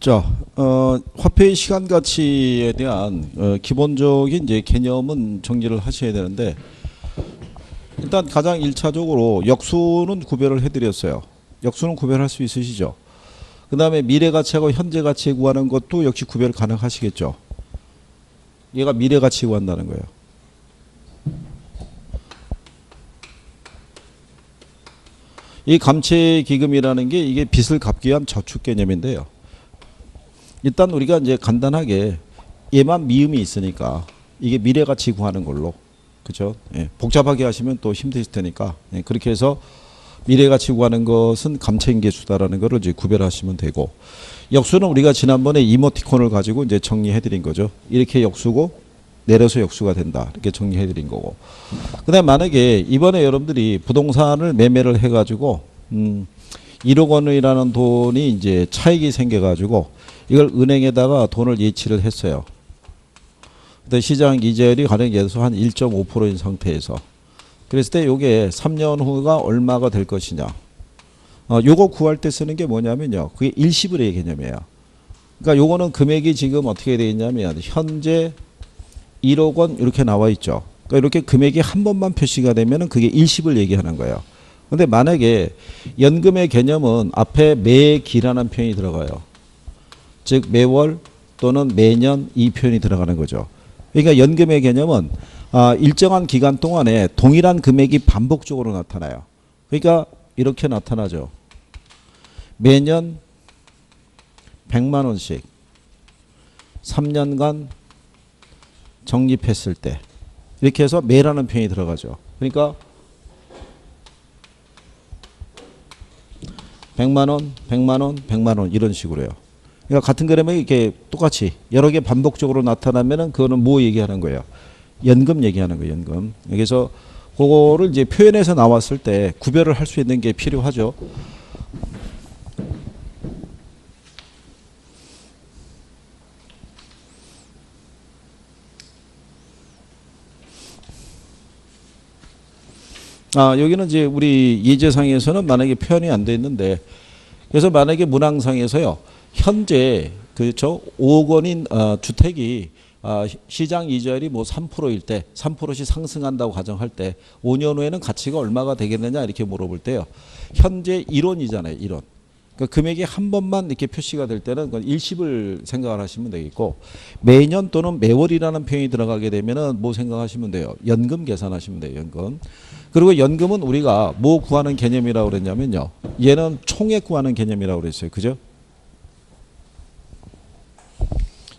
자, 화폐의 시간 가치에 대한 기본적인 이제 개념은 정리를 하셔야 되는데, 일단 가장 1차적으로 역수는 구별을 해드렸어요. 역수는 구별할 수 있으시죠? 그 다음에 미래 가치하고 현재 가치 구하는 것도 역시 구별 가능하시겠죠? 얘가 미래 가치 구한다는 거예요. 이 감채기금이라는 게 이게 빚을 갚기 위한 저축 개념인데요. 일단 우리가 이제 간단하게 얘만 미음이 있으니까 이게 미래 가치 구하는 걸로, 그죠? 예, 복잡하게 하시면 또 힘드실 테니까, 예, 그렇게 해서 미래 가치 구하는 것은 감채인계수다라는 거를 이제 구별하시면 되고, 역수는 우리가 지난번에 이모티콘을 가지고 이제 정리해 드린 거죠. 이렇게 역수고 내려서 역수가 된다, 이렇게 정리해 드린 거고. 그다음 만약에 이번에 여러분들이 부동산을 매매를 해 가지고 1억 원이라는 돈이 이제 차익이 생겨 가지고 이걸 은행에다가 돈을 예치를 했어요. 근데 시장 이자율이 가령 예를 들어서 한 1.5%인 상태에서, 그랬을 때 요게 3년 후가 얼마가 될 것이냐. 요거 구할 때 쓰는 게 뭐냐면요, 그게 일시불의 개념이에요. 그러니까 요거는 금액이 지금 어떻게 되어 있냐면 현재 1억 원 이렇게 나와 있죠. 그러니까 이렇게 금액이 한 번만 표시가 되면은 그게 일시불 얘기하는 거예요. 근데 만약에 연금의 개념은 앞에 매기라는 표현이 들어가요. 즉 매월 또는 매년 이 표현이 들어가는 거죠. 그러니까 연금의 개념은 일정한 기간 동안에 동일한 금액이 반복적으로 나타나요. 그러니까 이렇게 나타나죠. 매년 100만 원씩 3년간 적립했을 때, 이렇게 해서 매라는 표현이 들어가죠. 그러니까 100만 원, 100만 원, 100만 원 이런 식으로요. 그러니까 같은 그림이 이렇게 똑같이 여러 개 반복적으로 나타나면은 그거는 뭐 얘기하는 거예요? 연금 얘기하는 거예요, 연금. 그래서 그거를 이제 표현해서 나왔을 때 구별을 할 수 있는 게 필요하죠. 여기는 이제 우리 예제상에서는 만약에 표현이 안 돼 있는데, 그래서 만약에 문항상에서요, 현재 그렇죠 5억 원인 주택이 시장 이자율이 뭐 3%일 때 3%씩 상승한다고 가정할 때 5년 후에는 가치가 얼마가 되겠느냐 이렇게 물어볼 때요, 현재 1원이잖아요, 1원. 그러니까 금액이 한 번만 이렇게 표시가 될 때는 그건 일시불 생각을 하시면 되겠고, 매년 또는 매월이라는 표현이 들어가게 되면은 뭐 생각하시면 돼요? 연금 계산하시면 돼요, 연금. 그리고 연금은 우리가 뭐 구하는 개념이라고 그랬냐면요, 얘는 총액 구하는 개념이라고 그랬어요, 그죠?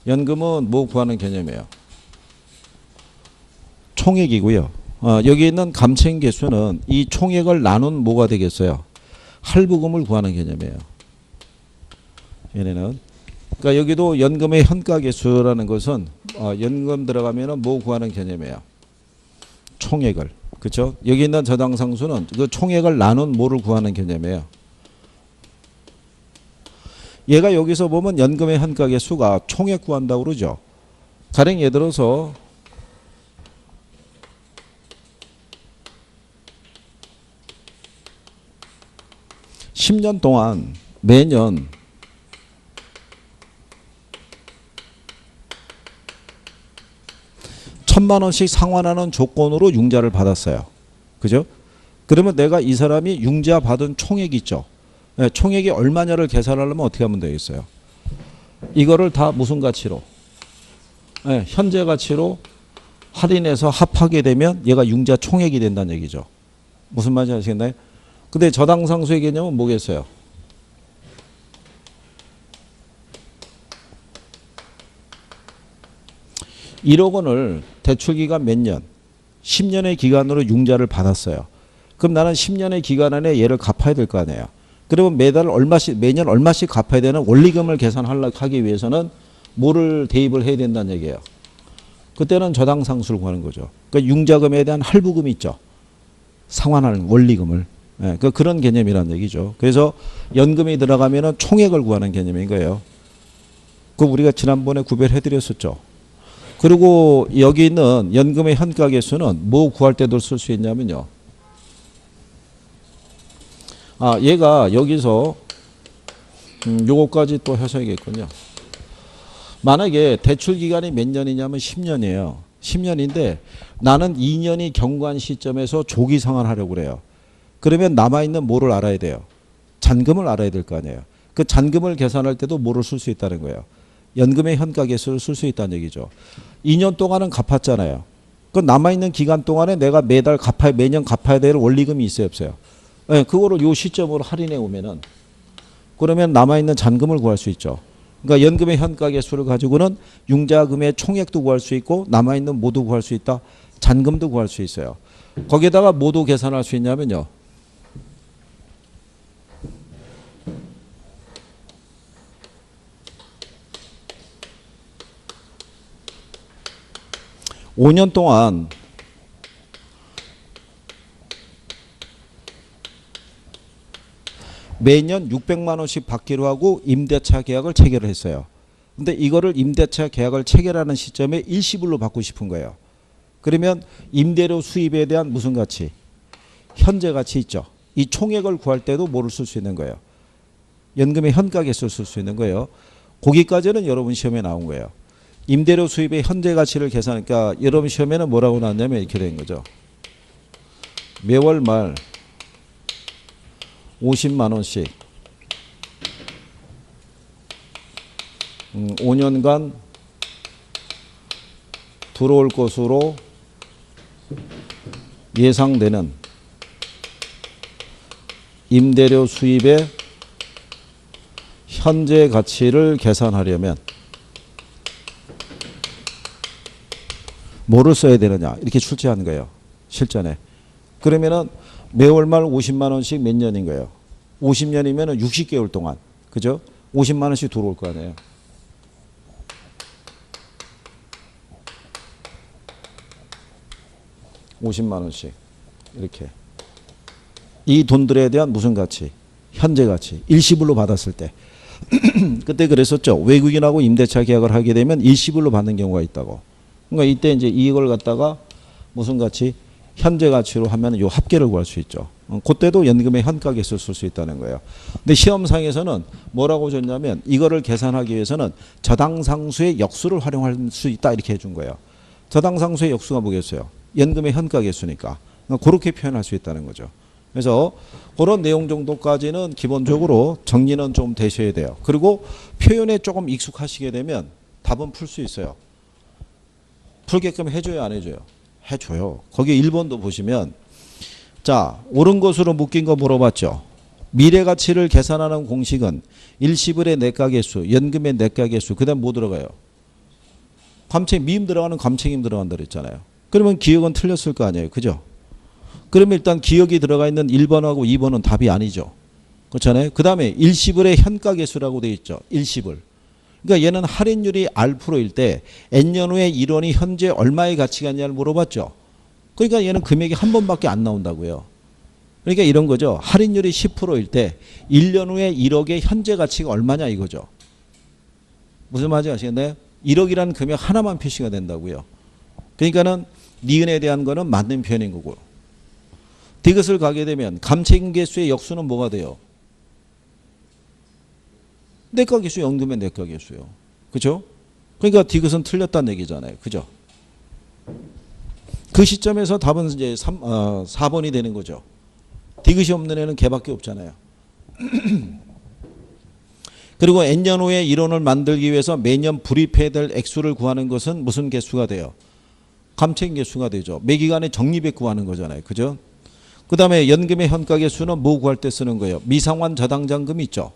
연금은 뭐 구하는 개념이에요? 총액이고요. 여기 있는 감채인계수는 이 총액을 나눈 뭐가 되겠어요? 할부금을 구하는 개념이에요. 얘네는. 그러니까 여기도 연금의 현가계수라는 것은 연금 들어가면은 뭐 구하는 개념이에요? 총액을. 그렇죠? 여기 있는 저당상수는 그 총액을 나눈 뭐를 구하는 개념이에요. 얘가 여기서 보면 연금의 현가계수가 총액 구한다고 그러죠. 가령 예를 들어서 (10년) 동안 매년 (1,000만 원씩) 상환하는 조건으로 융자를 받았어요. 그죠? 그러면 내가 이 사람이 융자 받은 총액이 있죠. 네, 총액이 얼마냐를 계산하려면 어떻게 하면 되겠어요? 이거를 다 무슨 가치로? 네, 현재 가치로 할인해서 합하게 되면 얘가 융자 총액이 된다는 얘기죠. 무슨 말인지 아시겠나요? 근데 저당상수의 개념은 뭐겠어요? (1억 원을) 대출기간 몇 년? 10년의 기간으로 융자를 받았어요. 그럼 나는 10년의 기간 안에 얘를 갚아야 될 거 아니에요. 그러면 매달 얼마씩, 매년 얼마씩 갚아야 되는 원리금을 계산하기 위해서는 뭐를 대입을 해야 된다는 얘기예요. 그때는 저당상수를 구하는 거죠. 그러니까 융자금에 대한 할부금이 있죠. 상환하는 원리금을. 네, 그런 개념이라는 얘기죠. 그래서 연금이 들어가면은 총액을 구하는 개념인 거예요. 그 우리가 지난번에 구별해 드렸었죠. 그리고 여기 있는 연금의 현가계수는 뭐 구할 때도 쓸 수 있냐면요, 얘가 여기서 요거까지 또 하셔야겠군요. 만약에 대출 기간이 몇 년이냐면 10년이에요. 10년인데 나는 2년이 경과한 시점에서 조기 상환하려고 그래요. 그러면 남아있는 뭐를 알아야 돼요? 잔금을 알아야 될 거 아니에요. 그 잔금을 계산할 때도 뭐를 쓸 수 있다는 거예요. 연금의 현가계수를 쓸 수 있다는 얘기죠. 2년 동안은 갚았잖아요. 그 남아있는 기간 동안에 내가 매달 매년 갚아야 될 원리금이 있어요, 없어요? 네, 그거를 요 시점으로 할인해 오면은 그러면 남아있는 잔금을 구할 수 있죠. 그러니까 연금의 현가계수를 가지고는 융자금의 총액도 구할 수 있고 남아있는 뭐도 구할 수 있다. 잔금도 구할 수 있어요. 거기에다가 뭐도 계산할 수 있냐면요. (5년) 동안 매년 600만 원씩 받기로 하고 임대차 계약을 체결을 했어요. 근데 이거를 임대차 계약을 체결하는 시점에 일시불로 받고 싶은 거예요. 그러면 임대료 수입에 대한 무슨 가치? 현재 가치 있죠. 이 총액을 구할 때도 뭐를 쓸 수 있는 거예요? 연금의 현가계수를 쓸 수 있는 거예요. 거기까지는 여러분 시험에 나온 거예요. 임대료 수입의 현재 가치를 계산하니까 여러분 시험에는 뭐라고 나왔냐면 이렇게 된 거죠. 매월 말 50만 원씩 5년간 들어올 것으로 예상되는 임대료 수입의 현재 가치를 계산하려면 뭐를 써야 되느냐 이렇게 출제하는 거예요. 실전에. 그러면은 매월 말 50만 원씩 몇 년인 거예요? 50년이면 60개월 동안. 그죠? 50만 원씩 들어올 거 아니에요. (50만 원씩) 이렇게. 이 돈들에 대한 무슨 가치? 현재 가치. 일시불로 받았을 때. 그때 그랬었죠. 외국인하고 임대차 계약을 하게 되면 일시불로 받는 경우가 있다고. 그러니까 이때 이제 이걸 갖다가 무슨 가치? 현재 가치로 하면 요 합계를 구할 수 있죠. 그때도 연금의 현가계수를 쓸 수 있다는 거예요. 근데 시험상에서는 뭐라고 줬냐면 이거를 계산하기 위해서는 저당상수의 역수를 활용할 수 있다 이렇게 해준 거예요. 저당상수의 역수가 뭐겠어요? 연금의 현가계수니까. 그렇게 표현할 수 있다는 거죠. 그래서 그런 내용 정도까지는 기본적으로 정리는 좀 되셔야 돼요. 그리고 표현에 조금 익숙하시게 되면 답은 풀 수 있어요. 풀게끔 해줘요, 안 해줘요? 해줘요. 거기 1번도 보시면 자, 옳은 것으로 묶인 거 물어봤죠. 미래가치를 계산하는 공식은 일시불의 내가계수, 연금의 내가계수, 그 다음 뭐 들어가요? 미음 들어가는 감책임 들어간다 그랬잖아요. 그러면 기억은 틀렸을 거 아니에요. 그죠? 그러면 일단 기억이 들어가 있는 1번하고 2번은 답이 아니죠. 그렇잖아요. 그 다음에 일시불의 현가계수라고 되어 있죠. 일시불. 그러니까 얘는 할인율이 R일 때 N년 후에 1원이 현재 얼마의 가치가 있냐를 물어봤죠. 그러니까 얘는 금액이 한 번밖에 안 나온다고요. 그러니까 이런 거죠. 할인율이 10%일 때 1년 후에 1억의 현재 가치가 얼마냐 이거죠. 무슨 말인지 아시겠나요? 1억이라는 금액 하나만 표시가 된다고요. 그러니까는 니은에 대한 거는 맞는 표현인 거고. 디귿을 가게 되면 감책임계수의 역수는 뭐가 돼요? 내가계수, 연금의 내가계수요. 그죠? 그러니까 디귿은 틀렸다는 얘기잖아요. 그죠? 그 시점에서 답은 이제 4번이 되는 거죠. 디귿이 없는 애는 걔밖에 없잖아요. 그리고 N년 후에 1원을 만들기 위해서 매년 불입해야 될 액수를 구하는 것은 무슨 개수가 돼요? 감책임계수가 되죠. 매기간에 적립액 구하는 거잖아요. 그죠? 그 다음에 연금의 현가계수는 뭐 구할 때 쓰는 거예요? 미상환 저당잔금 있죠.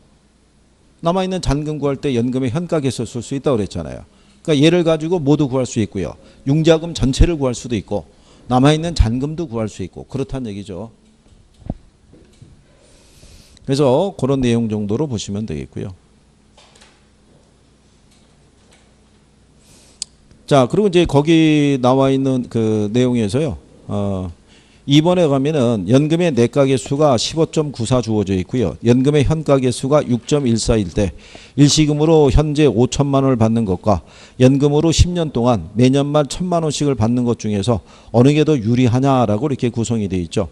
남아있는 잔금 구할 때 연금의 현가계수 쓸 수 있다고 그랬잖아요. 그러니까 얘를 가지고 모두 구할 수 있고요. 융자금 전체를 구할 수도 있고 남아있는 잔금도 구할 수 있고 그렇다는 얘기죠. 그래서 그런 내용 정도로 보시면 되겠고요. 자, 그리고 이제 거기 나와 있는 그 내용에서요. 2번에 가면은 연금의 내가계수가 15.94 주어져 있고요. 연금의 현가계수가 6.14일 때 일시금으로 현재 5천만 원을 받는 것과 연금으로 10년 동안 매년 말 1,000만 원씩을 받는 것 중에서 어느 게 더 유리하냐라고 이렇게 구성이 되어 있죠.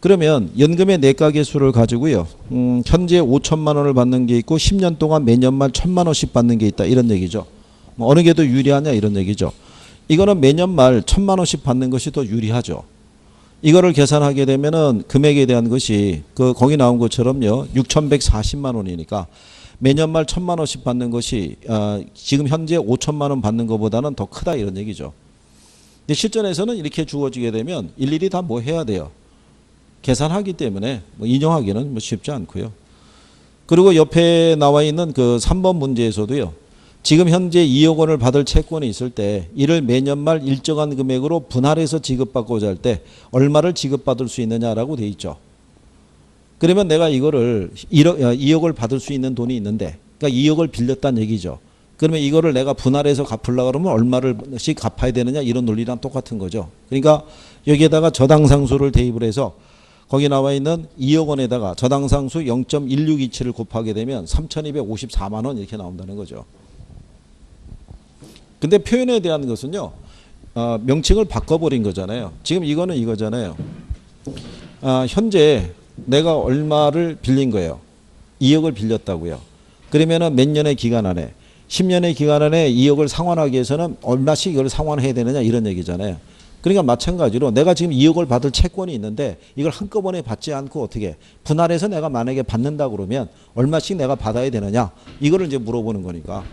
그러면 연금의 내가 개수를 가지고요. 현재 5천만 원을 받는 게 있고 10년 동안 매년 말 1,000만 원씩 받는 게 있다. 이런 얘기죠. 뭐 어느 게 더 유리하냐 이런 얘기죠. 이거는 매년 말 1,000만 원씩 받는 것이 더 유리하죠. 이거를 계산하게 되면은 금액에 대한 것이 거기 나온 것처럼요. 6,140만 원이니까 매년 말 1,000만 원씩 받는 것이 지금 현재 5천만 원 받는 것보다는 더 크다 이런 얘기죠. 근데 실전에서는 이렇게 주어지게 되면 일일이 다 뭐 해야 돼요. 계산하기 때문에 뭐 인용하기는 뭐 쉽지 않고요. 그리고 옆에 나와 있는 그 3번 문제에서도요. 지금 현재 2억 원을 받을 채권이 있을 때 이를 매년 말 일정한 금액으로 분할해서 지급받고자 할 때 얼마를 지급받을 수 있느냐라고 돼 있죠. 그러면 내가 이거를 2억을 받을 수 있는 돈이 있는데 그러니까 2억을 빌렸다는 얘기죠. 그러면 이거를 내가 분할해서 갚으려고 그러면 얼마를씩 갚아야 되느냐 이런 논리랑 똑같은 거죠. 그러니까 여기에다가 저당상수를 대입을 해서 거기 나와 있는 2억 원에다가 저당상수 0.1627을 곱하게 되면 3,254만 원 이렇게 나온다는 거죠. 근데 표현에 대한 것은요. 명칭을 바꿔버린 거잖아요. 지금 이거는 이거잖아요. 현재 내가 얼마를 빌린 거예요. 2억을 빌렸다고요. 그러면은 몇 년의 기간 안에 10년의 기간 안에 2억을 상환하기 위해서는 얼마씩 이걸 상환해야 되느냐 이런 얘기잖아요. 그러니까 마찬가지로 내가 지금 2억을 받을 채권이 있는데 이걸 한꺼번에 받지 않고 어떻게 분할해서 내가 만약에 받는다 그러면 얼마씩 내가 받아야 되느냐 이거를 이제 물어보는 거니까.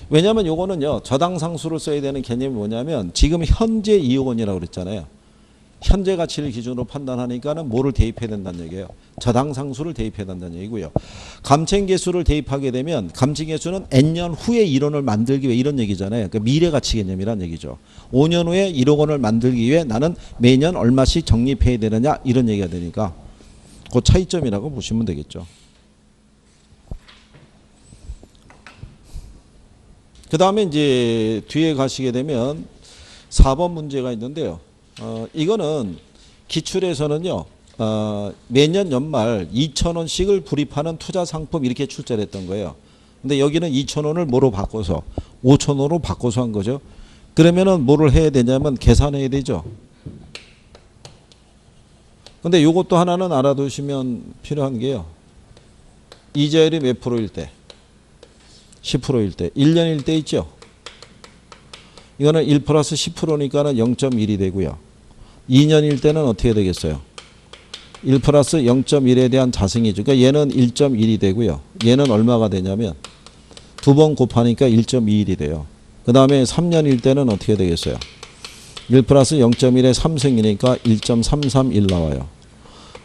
왜냐하면 요거는요 저당상수를 써야 되는 개념이 뭐냐면 지금 현재 2억 원이라고 그랬잖아요. 현재 가치를 기준으로 판단하니까는 뭐를 대입해야 된다는 얘기예요. 저당상수를 대입해야 된다는 얘기고요. 감증계수를 대입하게 되면 감증계수는 N년 후에 1원을 만들기 위해 이런 얘기잖아요. 그러니까 미래가치 개념이란 얘기죠. 5년 후에 1억 원을 만들기 위해 나는 매년 얼마씩 적립해야 되느냐 이런 얘기가 되니까 그 차이점이라고 보시면 되겠죠. 그 다음에 이제 뒤에 가시게 되면 4번 문제가 있는데요. 이거는 기출에서는요. 매년 연말 2,000원씩을 불입하는 투자 상품 이렇게 출제를 했던 거예요. 근데 여기는 2,000원을 뭐로 바꿔서 5,000원으로 바꿔서 한 거죠. 그러면은 뭐를 해야 되냐면 계산해야 되죠. 근데 요것도 하나는 알아두시면 필요한 게요. 이자율이 몇 프로일 때? 10%일 때. 1년일 때 있죠. 이거는 1 플러스 10%니까는 0.1이 되고요. 2년일 때는 어떻게 되겠어요? 1 플러스 0.1에 대한 자승이죠. 그러니까 얘는 1.1이 되고요. 얘는 얼마가 되냐면 두 번 곱하니까 1.21이 돼요. 그 다음에 3년일 때는 어떻게 되겠어요? 1 플러스 0.1에 3승이니까 1.331 나와요.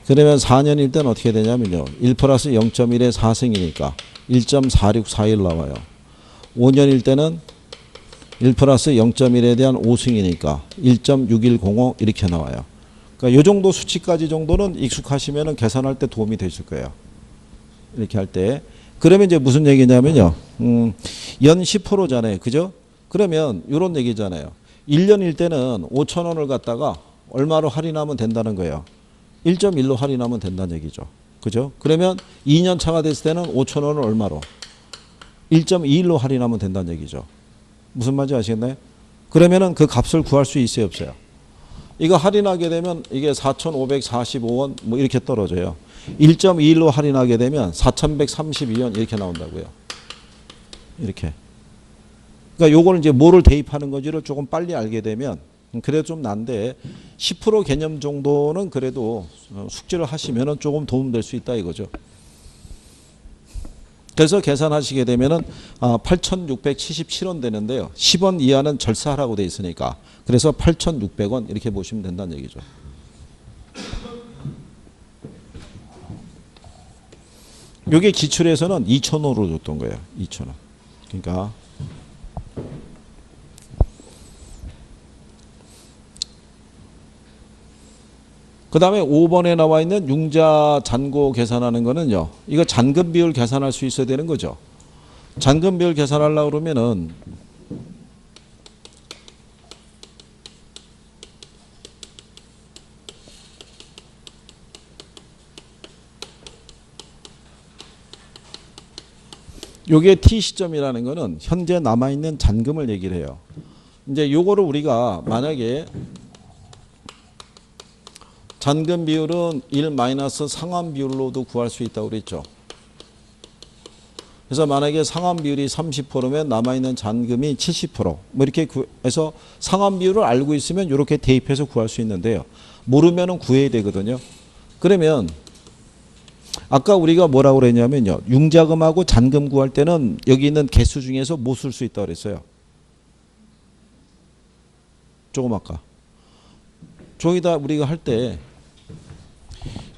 그러면 4년일 때는 어떻게 되냐면요. 1 플러스 0.1에 4승이니까 1.4641 나와요. 5년일 때는 1 플러스 0.1에 대한 5승이니까 1.6105 이렇게 나와요. 그러니까 이 정도 수치까지 정도는 익숙하시면 계산할 때 도움이 되실 거예요. 이렇게 할 때. 그러면 이제 무슨 얘기냐면요. 연 10%잖아요. 그죠? 그러면 이런 얘기잖아요. 1년일 때는 5,000원을 갖다가 얼마로 할인하면 된다는 거예요. 1.1로 할인하면 된다는 얘기죠. 그죠? 그러면 2년 차가 됐을 때는 5,000원을 얼마로? 1.21로 할인하면 된다는 얘기죠. 무슨 말인지 아시겠나요? 그러면은 그 값을 구할 수 있어요, 없어요? 이거 할인하게 되면 이게 4,545원 뭐 이렇게 떨어져요. 1.21로 할인하게 되면 4,132원 이렇게 나온다고요. 이렇게. 그러니까 요거는 이제 뭐를 대입하는 건지를 조금 빨리 알게 되면 그래도 좀 난데 10% 개념 정도는 그래도 숙지를 하시면은 조금 도움될 수 있다 이거죠. 그래서 계산하시게 되면은 8,677원 되는데요. 10원 이하는 절사하라고 돼 있으니까 그래서 8,600원 이렇게 보시면 된다는 얘기죠. 이게 기출에서는 2,000원으로 줬던 거예요. 2,000원. 그러니까 그 다음에 5번에 나와 있는 융자 잔고 계산하는 거는요. 이거 잔금 비율 계산할 수 있어야 되는 거죠. 잔금 비율 계산하려고 그러면은 요게 T 시점이라는 거는 현재 남아있는 잔금을 얘기를 해요. 이제 요거를 우리가 만약에 잔금 비율은 1 마이너스 상환 비율로도 구할 수 있다고 그랬죠. 그래서 만약에 상환 비율이 30%면 남아있는 잔금이 70%. 뭐 이렇게 해서 상환 비율을 알고 있으면 이렇게 대입해서 구할 수 있는데요. 모르면은 구해야 되거든요. 그러면 아까 우리가 뭐라고 그랬냐면요. 융자금하고 잔금 구할 때는 여기 있는 개수 중에서 뭐 쓸 수 있다고 그랬어요. 조금 아까. 저기다 우리가 할 때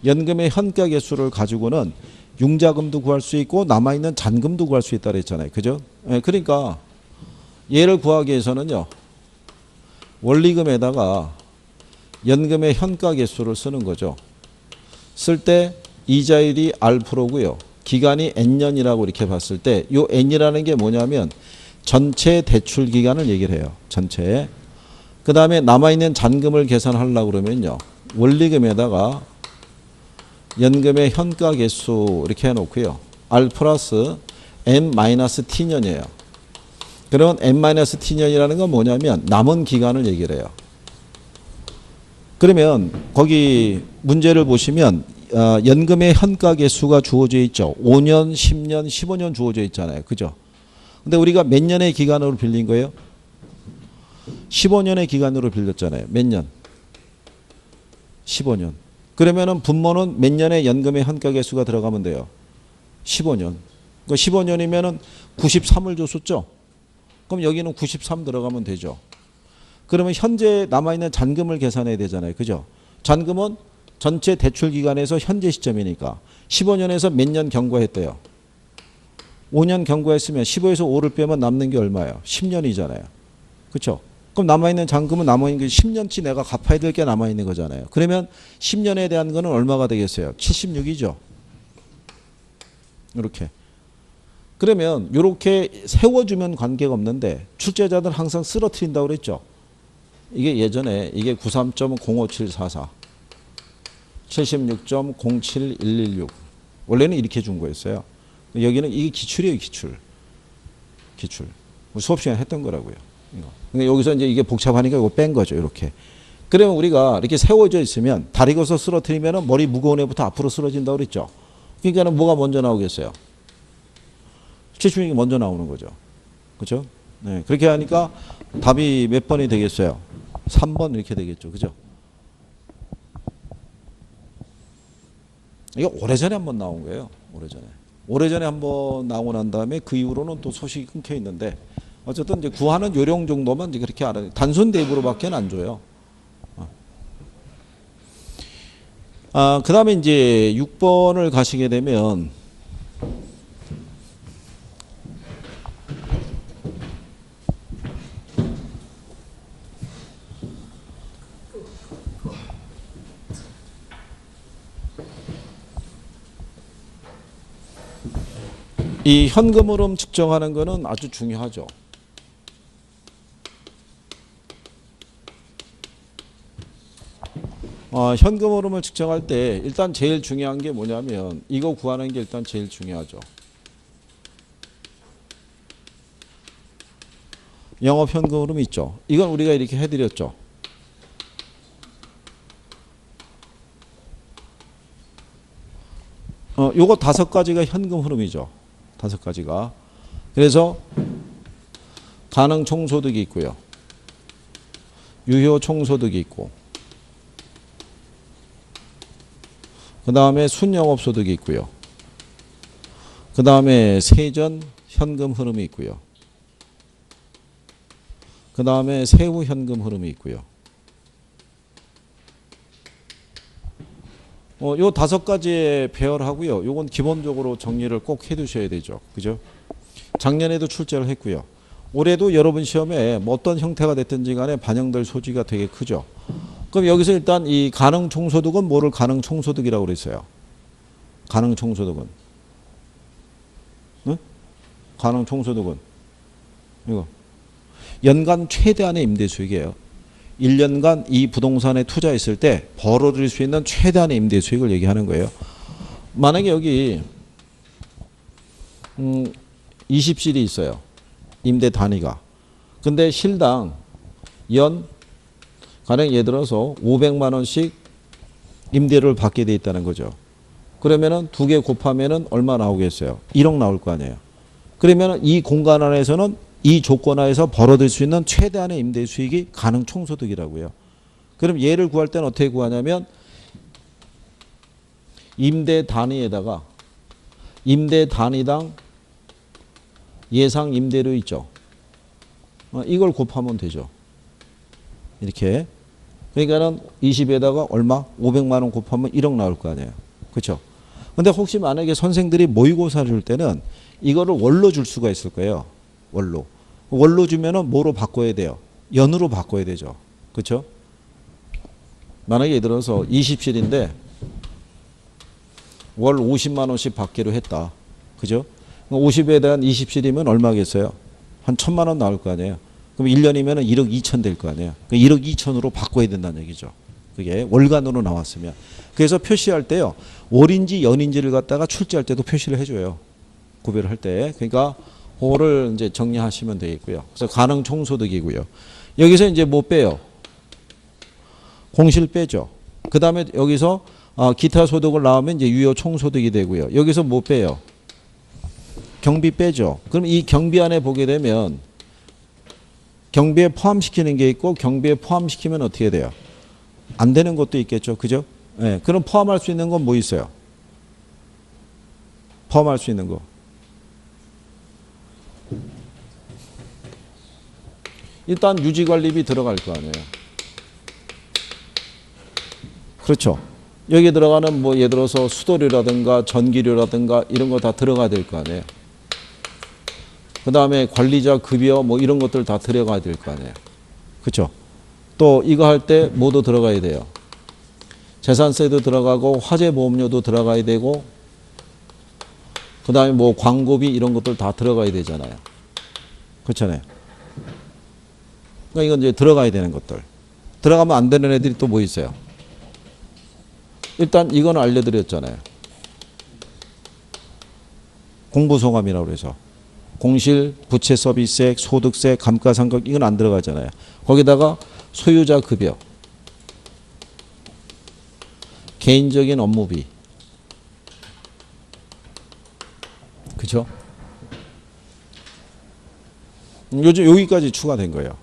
연금의 현가 개수를 가지고는 융자금도 구할 수 있고 남아있는 잔금도 구할 수 있다 그랬잖아요. 그죠? 그러니까 얘를 구하기 위해서는요. 원리금에다가 연금의 현가 개수를 쓰는 거죠. 쓸 때 이자율이 R고요. 기간이 N년이라고 이렇게 봤을 때 이 N이라는 게 뭐냐면 전체 대출 기간을 얘기를 해요. 전체. 그 다음에 남아있는 잔금을 계산하려고 그러면요. 원리금에다가 연금의 현가 개수 이렇게 해놓고요. R 플러스 N-T년이에요. 그러면 N-T년이라는 건 뭐냐면 남은 기간을 얘기를 해요. 그러면 거기 문제를 보시면 연금의 현가 개수가 주어져 있죠. 5년, 10년, 15년 주어져 있잖아요. 그죠? 근데 우리가 몇 년의 기간으로 빌린 거예요? 15년의 기간으로 빌렸잖아요. 몇 년? 15년. 그러면은 분모는 몇 년의 연금의 현가 개수가 들어가면 돼요? 15년. 그러니까 15년이면은 93을 줬었죠? 그럼 여기는 93 들어가면 되죠. 그러면 현재 남아있는 잔금을 계산해야 되잖아요. 그죠? 잔금은 전체 대출 기간에서 현재 시점이니까 15년에서 몇 년 경과했대요? 5년 경과했으면 15에서 5를 빼면 남는 게 얼마예요? 10년이잖아요. 그렇죠? 그럼 남아있는 잔금은 남아있는 게 10년치 내가 갚아야 될 게 남아있는 거잖아요. 그러면 10년에 대한 거는 얼마가 되겠어요? 76이죠. 이렇게. 그러면 이렇게 세워주면 관계가 없는데 출제자들 항상 쓰러트린다고 그랬죠. 이게 예전에 이게 93.05744 76.07116 원래는 이렇게 준 거였어요. 여기는 이게 기출이에요. 기출. 수업 시간에 했던 거라고요. 근데 여기서 이제 이게 복잡하니까 이거 뺀 거죠. 이렇게. 그러면 우리가 이렇게 세워져 있으면 다리 거서 쓰러뜨리면 머리 무거운 애부터 앞으로 쓰러진다고 그랬죠. 그러니까는 뭐가 먼저 나오겠어요? 76이 먼저 나오는 거죠. 그렇죠? 네. 그렇게 하니까 답이 몇 번이 되겠어요? 3번 이렇게 되겠죠. 그죠? 이거 오래전에 한번 나온 거예요. 오래전에 한번 나오고 난 다음에 그 이후로는 또 소식이 끊겨 있는데 어쨌든 이제 구하는 요령 정도만 이제 그렇게 알아요. 단순 대입으로밖에 안 줘요. 그 다음에 이제 6번을 가시게 되면 이 현금 흐름 측정하는 거는 아주 중요하죠. 현금 흐름을 측정할 때 일단 제일 중요한 게 뭐냐면 이거 구하는 게 일단 제일 중요하죠. 영업 현금 흐름이 있죠. 이건 우리가 이렇게 해드렸죠. 요거 5가지가 현금 흐름이죠. 5가지가. 그래서 가능 총소득이 있고요. 유효 총소득이 있고 그 다음에 순영업소득이 있고요. 그 다음에 세전 현금 흐름이 있고요. 그 다음에 세후 현금 흐름이 있고요. 요 5가지의 배열하고요. 요건 기본적으로 정리를 꼭 해두셔야 되죠. 그죠? 작년에도 출제를 했고요. 올해도 여러분 시험에 뭐 어떤 형태가 됐든지 간에 반영될 소지가 되게 크죠. 그럼 여기서 일단 이 가능 총소득은 뭐를 가능 총소득이라고 그랬어요? 가능 총소득은? 응? 가능 총소득은? 이거. 연간 최대한의 임대수익이에요. 1년간 이 부동산에 투자했을 때 벌어들일 수 있는 최대한의 임대수익을 얘기하는 거예요. 만약에 여기 20실이 있어요. 임대 단위가. 근데 실당 연 가령 예를 들어서 500만 원씩 임대료를 받게 돼 있다는 거죠. 그러면은 두 개 곱하면은 얼마 나오겠어요? 1억 나올 거 아니에요. 그러면은 이 공간 안에서는 이 조건 하에서 벌어들 수 있는 최대한의 임대 수익이 가능 총소득이라고요. 그럼 얘를 구할 때는 어떻게 구하냐면 임대 단위에다가 임대 단위당 예상 임대료 있죠. 이걸 곱하면 되죠. 이렇게. 그러니까는 20에다가 얼마? 500만 원 곱하면 1억 나올 거 아니에요. 그렇죠? 근데 혹시 만약에 선생들이 모의고사를 줄 때는 이거를 월로 줄 수가 있을 거예요. 월로. 월로 주면은 뭐로 바꿔야 돼요? 연으로 바꿔야 되죠. 그렇죠? 만약에 예를 들어서 20실인데 월 50만 원씩 받기로 했다. 그죠? 50에 대한 20실이면 얼마겠어요? 한 1000만 원 나올 거 아니에요. 그럼 1년이면 1억 2천 될 거 아니에요. 1억 2천으로 바꿔야 된다는 얘기죠. 그게 월간으로 나왔으면. 그래서 표시할 때요. 월인지 연인지를 갖다가 출제할 때도 표시를 해줘요. 구별을 할 때. 그러니까 그거를 이제 정리하시면 되겠고요. 그래서 가능 총소득이고요. 여기서 이제 뭐 빼요? 공실 빼죠. 그 다음에 여기서 기타 소득을 나오면 이제 유효 총소득이 되고요. 여기서 뭐 빼요? 경비 빼죠. 그럼 이 경비 안에 보게 되면 경비에 포함시키는 게 있고 경비에 포함시키면 어떻게 돼요? 안 되는 것도 있겠죠. 그죠? 네. 그럼 포함할 수 있는 건 뭐 있어요? 포함할 수 있는 거. 일단 유지관리비 들어갈 거 아니에요. 그렇죠. 여기 들어가는 뭐 예를 들어서 수도료라든가 전기료라든가 이런 거 다 들어가야 될 거 아니에요. 그 다음에 관리자 급여 뭐 이런 것들 다 들어가야 될 거 아니에요. 그렇죠. 또 이거 할 때 뭐도 들어가야 돼요. 재산세도 들어가고 화재보험료도 들어가야 되고 그 다음에 뭐 광고비 이런 것들 다 들어가야 되잖아요. 그렇잖아요. 그러니까 이건 이제 들어가야 되는 것들. 들어가면 안 되는 애들이 또 뭐 있어요? 일단 이건 알려드렸잖아요. 공부소감이라고 그래서 공실, 부채 서비스세, 소득세, 감가상각 이건 안 들어가잖아요. 거기다가 소유자 급여, 개인적인 업무비, 그죠? 요즘 여기까지 추가된 거예요.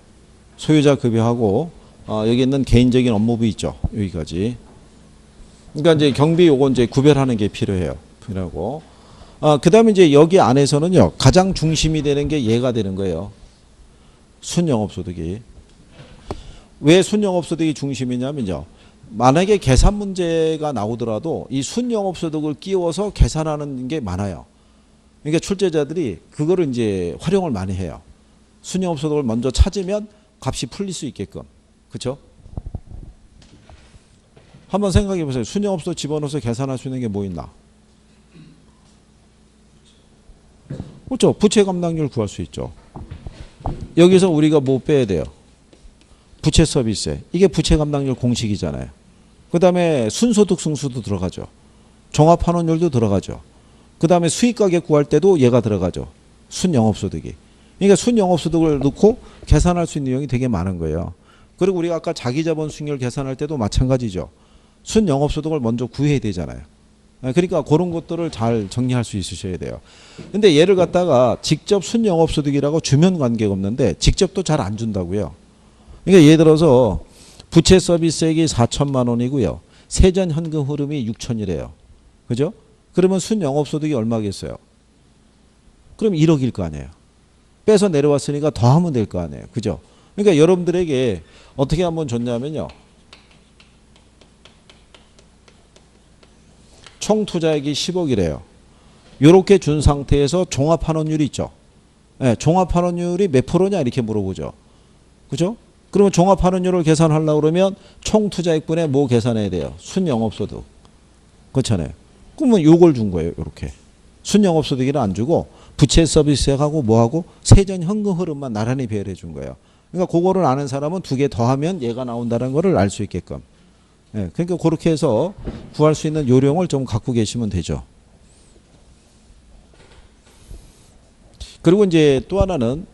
소유자 급여하고 여기 있는 개인적인 업무비 있죠. 여기까지. 그러니까 이제 경비 요거 이제 구별하는 게 필요해요. 필요하고. 그 다음에 이제 여기 안에서는요, 가장 중심이 되는 게 얘가 되는 거예요. 순영업소득이. 왜 순영업소득이 중심이냐면요, 만약에 계산 문제가 나오더라도 이 순영업소득을 끼워서 계산하는 게 많아요. 그러니까 출제자들이 그거를 이제 활용을 많이 해요. 순영업소득을 먼저 찾으면 값이 풀릴 수 있게끔. 그렇죠? 한번 생각해 보세요. 순영업소득 집어넣어서 계산할 수 있는 게 뭐 있나? 그렇죠. 부채 감당률 구할 수 있죠. 여기서 우리가 뭐 빼야 돼요? 부채 서비스세. 이게 부채 감당률 공식이잖아요. 그 다음에 순소득 승수도 들어가죠. 종합환원율도 들어가죠. 그 다음에 수익가격 구할 때도 얘가 들어가죠. 순영업소득이. 그러니까 순영업소득을 넣고 계산할 수 있는 내용이 되게 많은 거예요. 그리고 우리가 아까 자기자본 수익률 계산할 때도 마찬가지죠. 순영업소득을 먼저 구해야 되잖아요. 그러니까 그런 것들을 잘 정리할 수 있으셔야 돼요. 근데 얘를 갖다가 직접 순영업소득이라고 주면 관계가 없는데 직접도 잘 안 준다고요. 그러니까 예를 들어서 부채 서비스액이 4천만 원이고요. 세전 현금 흐름이 6천이래요. 그죠? 그러면 순영업소득이 얼마겠어요? 그럼 1억일 거 아니에요. 빼서 내려왔으니까 더 하면 될 거 아니에요. 그죠? 그러니까 여러분들에게 어떻게 한번 줬냐면요. 총 투자액이 10억이래요. 이렇게 준 상태에서 종합환원율이 있죠. 네, 종합환원율이 몇 프로냐 이렇게 물어보죠. 그죠? 그러면 종합환원율을 계산하려고 그러면 총 투자액분에 뭐 계산해야 돼요? 순영업소득. 그렇잖아요. 그러면 요걸 준 거예요. 이렇게. 순영업소득이라 안 주고 부채 서비스하고 뭐하고 세전 현금 흐름만 나란히 배열해 준 거예요. 그러니까 그거를 아는 사람은 두 개 더하면 얘가 나온다는 거를 알 수 있게끔. 예, 그러니까 그렇게 해서 구할 수 있는 요령을 좀 갖고 계시면 되죠. 그리고 이제 또 하나는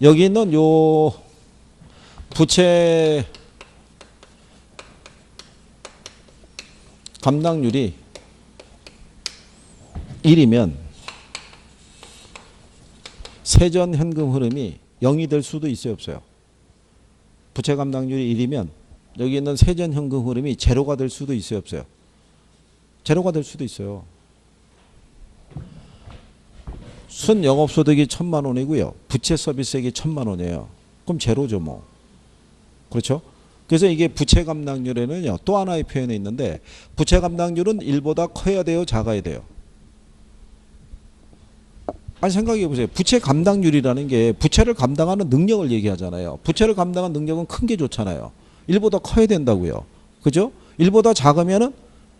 여기 있는 요 부채 감당률이 1이면 세전 현금 흐름이 0이 될 수도 있어요, 없어요? 부채 감당률이 1이면 여기 있는 세전 현금 흐름이 제로가 될 수도 있어요, 없어요? 제로가 될 수도 있어요. 순 영업소득이 1,000만 원이고요. 부채 서비스액이 1,000만 원이에요. 그럼 제로죠, 뭐. 그렇죠? 그래서 이게 부채 감당률에는요, 또 하나의 표현이 있는데, 부채 감당률은 1보다 커야 돼요, 작아야 돼요? 아니, 생각해 보세요. 부채 감당률이라는 게 부채를 감당하는 능력을 얘기하잖아요. 부채를 감당하는 능력은 큰 게 좋잖아요. 1보다 커야 된다고요. 그죠? 1보다 작으면은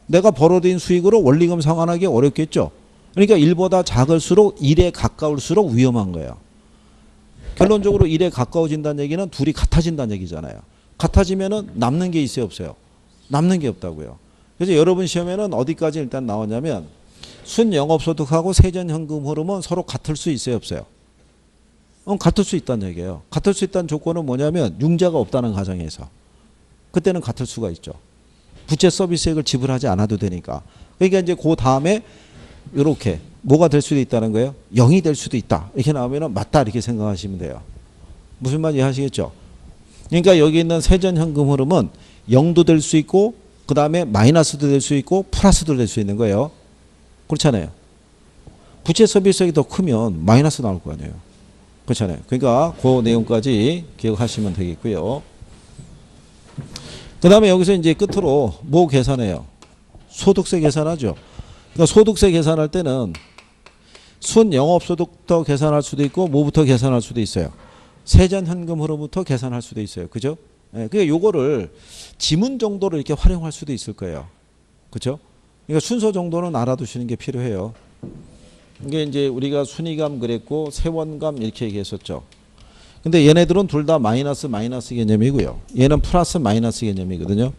내가 벌어들인 수익으로 원리금 상환하기 어렵겠죠. 그러니까 1보다 작을수록 1에 가까울수록 위험한 거예요. 결론적으로 1에 가까워진다는 얘기는 둘이 같아진다는 얘기잖아요. 같아지면은 남는 게 있어요, 없어요? 남는 게 없다고요. 그래서 여러분 시험에는 어디까지 일단 나오냐면 순영업소득하고 세전현금 흐름은 서로 같을 수 있어요, 없어요? 같을 수 있다는 얘기예요. 같을 수 있다는 조건은 뭐냐면 융자가 없다는 가정에서. 그때는 같을 수가 있죠. 부채 서비스액을 지불하지 않아도 되니까. 그러니까 이제 그 다음에 이렇게 뭐가 될 수도 있다는 거예요? 0이 될 수도 있다. 이렇게 나오면 맞다 이렇게 생각하시면 돼요. 무슨 말인지 이해하시겠죠? 그러니까 여기 있는 세전현금 흐름은 0도 될 수 있고 그 다음에 마이너스도 될 수 있고 플러스도 될 수 있는 거예요. 그렇잖아요. 부채 서비스액이 더 크면 마이너스 나올 거 아니에요. 그렇잖아요. 그러니까 그 내용까지 기억하시면 되겠고요. 그 다음에 여기서 이제 끝으로 뭐 계산해요? 소득세 계산하죠. 그러니까 소득세 계산할 때는 순 영업소득부터 계산할 수도 있고 뭐부터 계산할 수도 있어요. 세전 현금 흐름부터 계산할 수도 있어요. 그죠? 예, 그러니까 요거를 지문 정도로 이렇게 활용할 수도 있을 거예요. 그죠? 그러니까 순서 정도는 알아두시는 게 필요해요. 이게 이제 우리가 순위감 그랬고 세원감 이렇게 얘기했었죠. 근데 얘네들은 둘 다 마이너스 개념이고요. 얘는 플러스 마이너스 개념이거든요.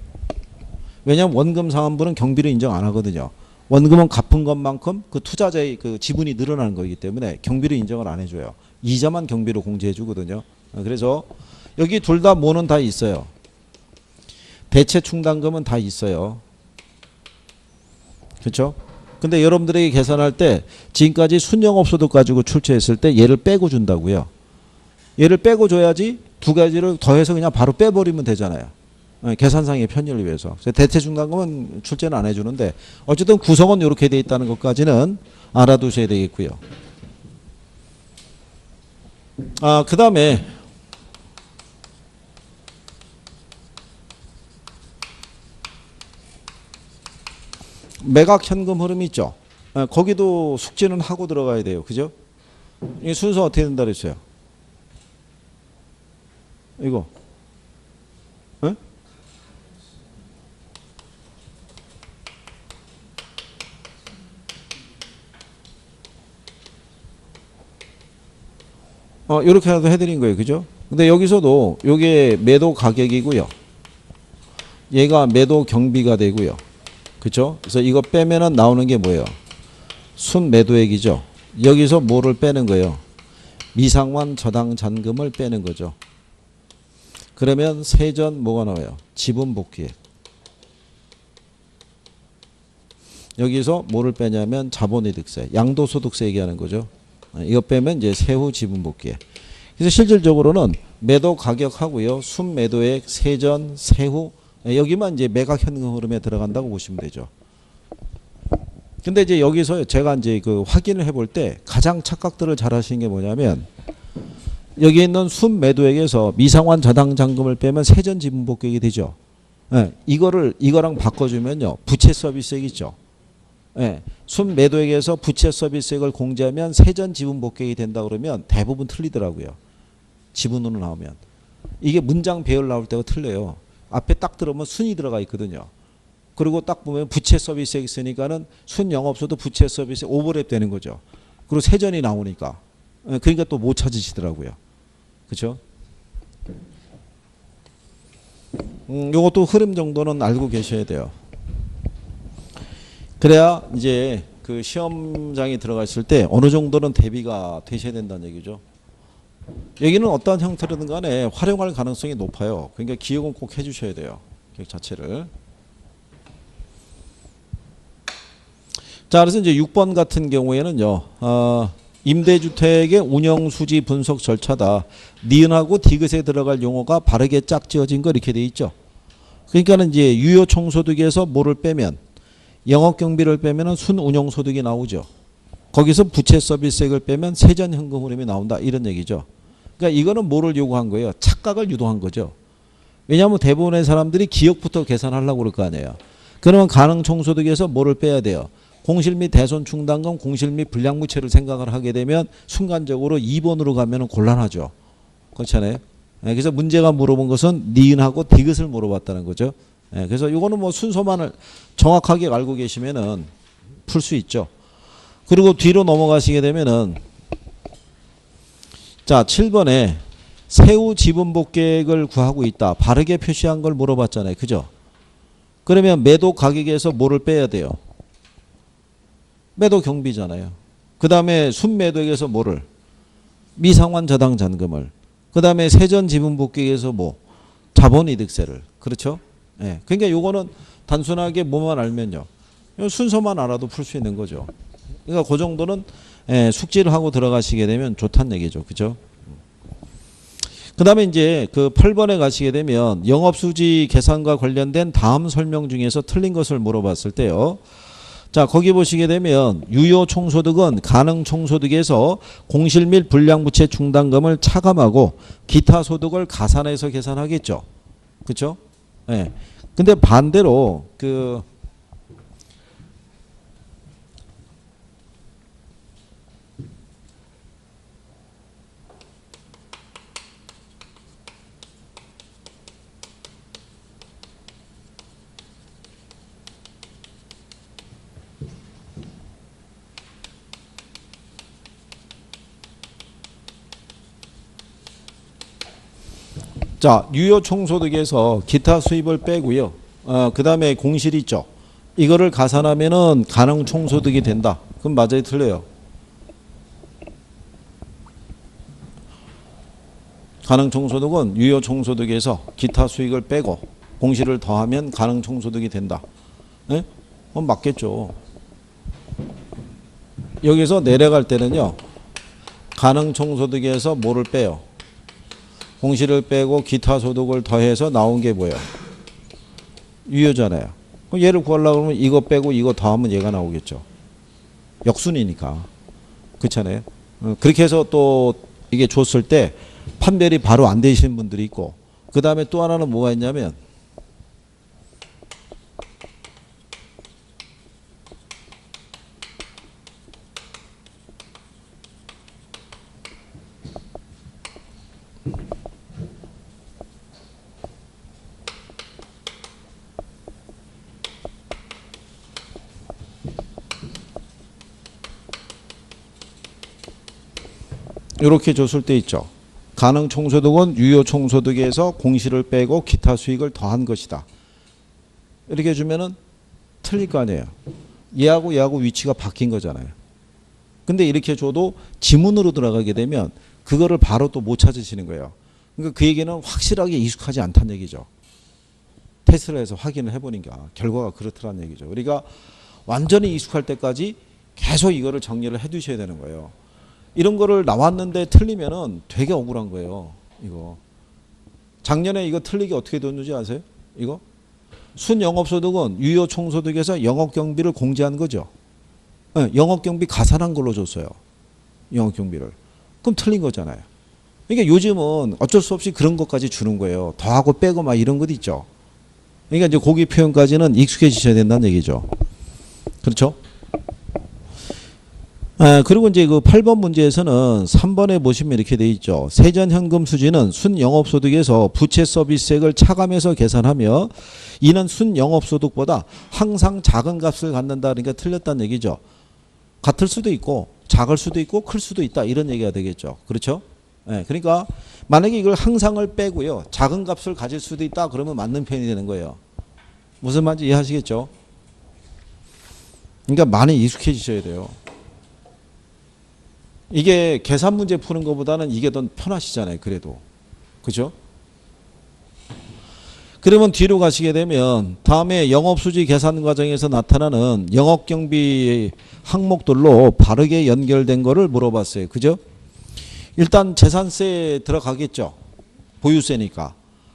왜냐하면 원금 상환분은 경비를 인정 안 하거든요. 원금은 갚은 것만큼 그 투자자의 그 지분이 늘어나는 거기 때문에 경비를 인정을 안 해줘요. 이자만 경비로 공제해 주거든요. 그래서 여기 둘 다 뭐는 다 있어요. 대체 충당금은 다 있어요. 그렇죠? 근데 여러분들에게 계산할 때 지금까지 순영업소득 가지고 출제했을 때 얘를 빼고 준다고요. 얘를 빼고 줘야지 두 가지를 더해서 그냥 바로 빼버리면 되잖아요. 계산상의 편의를 위해서. 대체 충당금은 출제는 안 해주는데 어쨌든 구성은 이렇게 돼 있다는 것까지는 알아두셔야 되겠고요. 그 다음에 매각 현금 흐름 있죠. 거기도 숙지는 하고 들어가야 돼요. 그죠? 이 순서 어떻게 된다 그랬어요? 이거. 에? 이렇게 해드린 거예요. 그죠? 근데 여기서도 요게 매도 가격이고요. 얘가 매도 경비가 되고요. 그죠? 그래서 이거 빼면은 나오는 게 뭐예요? 순 매도액이죠. 여기서 뭐를 빼는 거예요? 미상환 저당 잔금을 빼는 거죠. 그러면 세전 뭐가 나와요? 지분 복귀액. 여기서 뭐를 빼냐면 자본이득세, 양도소득세 얘기하는 거죠. 이거 빼면 이제 세후 지분 복귀액. 그래서 실질적으로는 매도 가격하고요, 순 매도액, 세전, 세후 여기만 이제 매각 현금 흐름에 들어간다고 보시면 되죠. 근데 이제 여기서 제가 이제 그 확인을 해볼 때 가장 착각들을 잘 하시는 게 뭐냐면 여기 있는 순 매도액에서 미상환 저당 잔금을 빼면 세전 지분 복귀액이 되죠. 이거랑 바꿔주면요, 부채 서비스액 있죠. 순 매도액에서 부채 서비스액을 공제하면 세전 지분 복귀액이 된다 그러면 대부분 틀리더라고요. 지분으로 나오면. 이게 문장 배열 나올 때가 틀려요. 앞에 딱 들어오면 순이 들어가 있거든요. 그리고 딱 보면 부채 서비스액 있으니까는 순 영업소득 부채 서비스 오버랩 되는 거죠. 그리고 세전이 나오니까. 그러니까 또 못 찾으시더라고요. 그렇죠? 요것도 흐름 정도는 알고 계셔야 돼요. 그래야 이제 그 시험장에 들어갔을 때 어느 정도는 대비가 되셔야 된다는 얘기죠. 여기는 어떠한 형태로든 간에 활용할 가능성이 높아요. 그러니까 기억은 꼭 해주셔야 돼요. 기억 자체를. 자, 그래서 이제 6번 같은 경우에는요, 임대주택의 운영수지 분석 절차다. 니은하고 디귿에 들어갈 용어가 바르게 짝지어진 거 이렇게 돼 있죠. 그러니까는 이제 유효총소득에서 뭐를 빼면 영업경비를 빼면은 순운용소득이 나오죠. 거기서 부채 서비스액을 빼면 세전현금 흐름이 나온다 이런 얘기죠. 그러니까 이거는 뭐를 요구한 거예요? 착각을 유도한 거죠. 왜냐하면 대부분의 사람들이 기억부터 계산하려고 그럴 거 아니에요. 그러면 가능총소득에서 뭐를 빼야 돼요? 공실 및 대손 충당금, 공실 및 불량부채를 생각을 하게 되면 순간적으로 2번으로 가면 곤란하죠. 그렇잖아요. 그래서 문제가 물어본 것은 니은하고 디귿을 물어봤다는 거죠. 그래서 이거는 뭐 순서만을 정확하게 알고 계시면은 풀 수 있죠. 그리고 뒤로 넘어가시게 되면은 자 7번에 세후 지분복계획을 구하고 있다. 바르게 표시한 걸 물어봤잖아요. 그죠? 그러면 매도 가격에서 뭐를 빼야 돼요? 매도 경비잖아요. 그 다음에 순매도액에서 뭐를? 미상환 저당 잔금을. 그 다음에 세전 지분복계액에서 뭐? 자본이득세를. 그렇죠? 예. 그러니까 요거는 단순하게 뭐만 알면요. 순서만 알아도 풀 수 있는 거죠. 그러니까 그 정도는 숙지를 하고 들어가시게 되면 좋다는 얘기죠. 그죠? 그 다음에 이제 그 8번에 가시게 되면 영업수지 계산과 관련된 다음 설명 중에서 틀린 것을 물어봤을 때요. 자, 거기 보시게 되면 유효총소득은 가능총소득에서 공실 및 불량부채 충당금을 차감하고 기타 소득을 가산해서 계산하겠죠. 그렇죠? 예. 근데 반대로 자, 유효총소득에서 기타 수입을 빼고요. 그 다음에 공실 있죠. 이거를 가산하면은 가능총소득이 된다. 그럼 맞아요, 틀려요? 가능총소득은 유효총소득에서 기타 수익을 빼고 공실을 더하면 가능총소득이 된다. 네? 맞겠죠. 여기서 내려갈 때는요. 가능총소득에서 뭐를 빼요? 공실을 빼고 기타 소득을 더해서 나온 게 뭐예요? 유효잖아요. 그럼 얘를 구하려고 하면 이거 빼고 이거 더하면 얘가 나오겠죠. 역순이니까. 그렇잖아요. 그렇게 해서 또 이게 줬을 때 판별이 바로 안 되시는 분들이 있고, 그 다음에 또 하나는 뭐가 있냐면 이렇게 줬을 때 있죠. 가능총소득은 유효총소득에서 공실을 빼고 기타 수익을 더한 것이다. 이렇게 주면은 틀릴 거 아니에요. 얘하고 위치가 바뀐 거잖아요. 근데 이렇게 줘도 지문으로 들어가게 되면 그거를 바로 또 못 찾으시는 거예요. 그러니까 그 얘기는 확실하게 익숙하지 않다는 얘기죠. 테스트를 해서 확인을 해보니까 결과가 그렇더라는 얘기죠. 우리가 완전히 익숙할 때까지 계속 이거를 정리를 해 두셔야 되는 거예요. 이런 거를 나왔는데 틀리면은 되게 억울한 거예요. 이거. 작년에 이거 틀리게 어떻게 됐는지 아세요? 이거? 순영업소득은 유효총소득에서 영업경비를 공제한 거죠. 네, 영업경비 가산한 걸로 줬어요. 영업경비를. 그럼 틀린 거잖아요. 그러니까 요즘은 어쩔 수 없이 그런 것까지 주는 거예요. 더하고 빼고 막 이런 것 있죠. 그러니까 이제 거기 표현까지는 익숙해지셔야 된다는 얘기죠. 그렇죠? 그리고 이제 그 8번 문제에서는 3번에 보시면 이렇게 돼 있죠. 세전현금 수지는 순영업소득에서 부채 서비스액을 차감해서 계산하며 이는 순영업소득보다 항상 작은 값을 갖는다. 그러니까 틀렸다는 얘기죠. 같을 수도 있고 작을 수도 있고 클 수도 있다. 이런 얘기가 되겠죠. 그렇죠? 그러니까 만약에 이걸 항상을 빼고요. 작은 값을 가질 수도 있다. 그러면 맞는 표현이 되는 거예요. 무슨 말인지 이해하시겠죠? 그러니까 많이 익숙해지셔야 돼요. 이게 계산 문제 푸는 것보다는 이게 더 편하시잖아요. 그래도. 그죠? 그러면 뒤로 가시게 되면 다음에 영업수지 계산 과정에서 나타나는 영업경비 항목들로 바르게 연결된 거를 물어봤어요. 그죠? 일단 재산세 들어가겠죠. 보유세니까.